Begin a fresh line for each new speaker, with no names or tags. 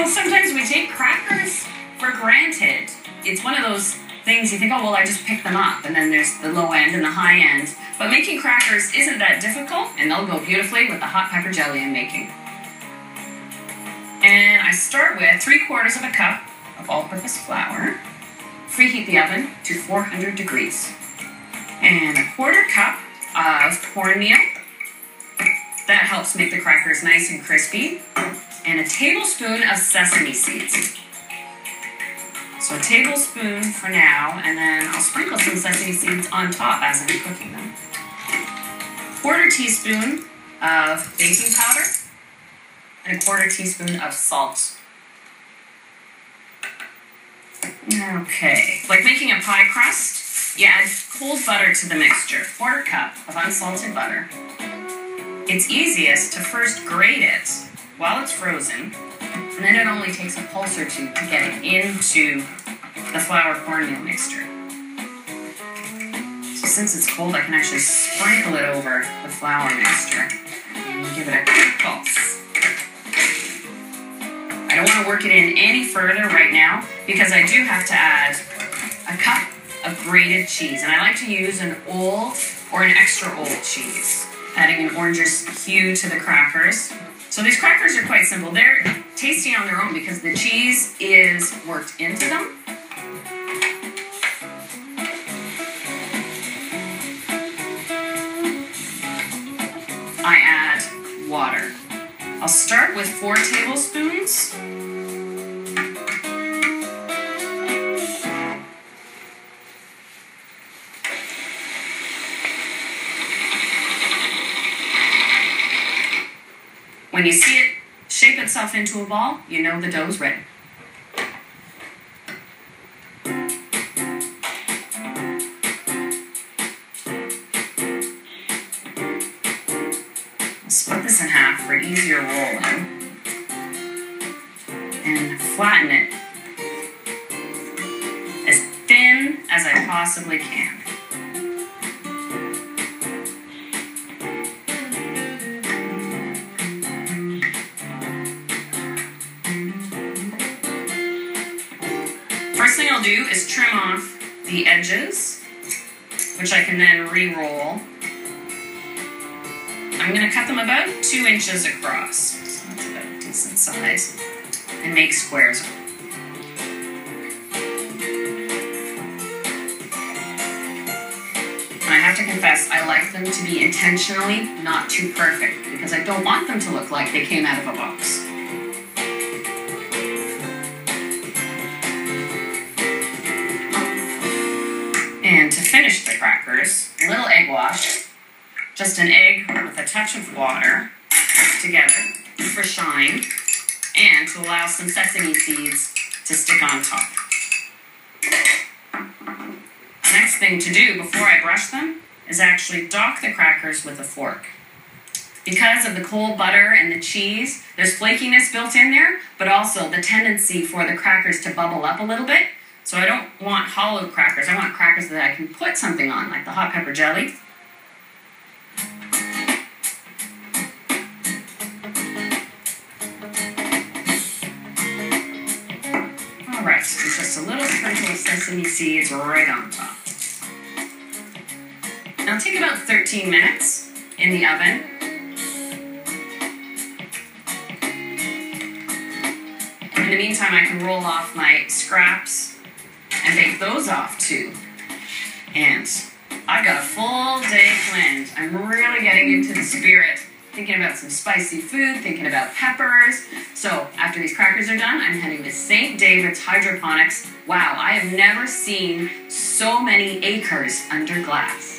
Sometimes we take crackers for granted. It's one of those things you think, oh, well, I just pick them up, and then there's the low end and the high end. But making crackers isn't that difficult, and they'll go beautifully with the hot pepper jelly I'm making. And I start with 3/4 of a cup of all-purpose flour. Preheat the oven to 400 degrees. And 1/4 cup of cornmeal. That helps make the crackers nice and crispy. And a tablespoon of sesame seeds. So a tablespoon for now, and then I'll sprinkle some sesame seeds on top as I'm cooking them. 1/4 teaspoon of baking powder and a 1/4 teaspoon of salt. Okay, like making a pie crust, you add cold butter to the mixture. 1/4 cup of unsalted butter. It's easiest to first grate it while it's frozen, and then it only takes a pulse or two to get it into the flour cornmeal mixture. So since it's cold, I can actually sprinkle it over the flour mixture and give it a quick pulse. I don't want to work it in any further right now because I do have to add a cup of grated cheese, and I like to use an old or an extra old cheese, adding an orangish hue to the crackers. So these crackers are quite simple. They're tasty on their own because the cheese is worked into them. I add water. I'll start with 4 tablespoons. When you see it shape itself into a ball, you know the dough's ready. I'll split this in half for easier rolling and flatten it as thin as I possibly can. First thing I'll do is trim off the edges, which I can then re-roll. I'm going to cut them about 2 inches across, so that's about a decent size, and make squares. And I have to confess, I like them to be intentionally not too perfect, because I don't want them to look like they came out of a box. And to finish the crackers, a little egg wash, just an egg with a touch of water together for shine, and to allow some sesame seeds to stick on top. Next thing to do before I brush them is actually dock the crackers with a fork. Because of the cold butter and the cheese, there's flakiness built in there, but also the tendency for the crackers to bubble up a little bit. So I don't want hollow crackers. I want crackers that I can put something on, like the hot pepper jelly. All right, and just a little sprinkle of sesame seeds right on top. Now take about 13 minutes in the oven. In the meantime, I can roll off my scraps and bake those off too. And I've got a full day planned. I'm really getting into the spirit, thinking about some spicy food, thinking about peppers. So after these crackers are done, I'm heading to St. David's Hydroponics. Wow, I have never seen so many acres under glass.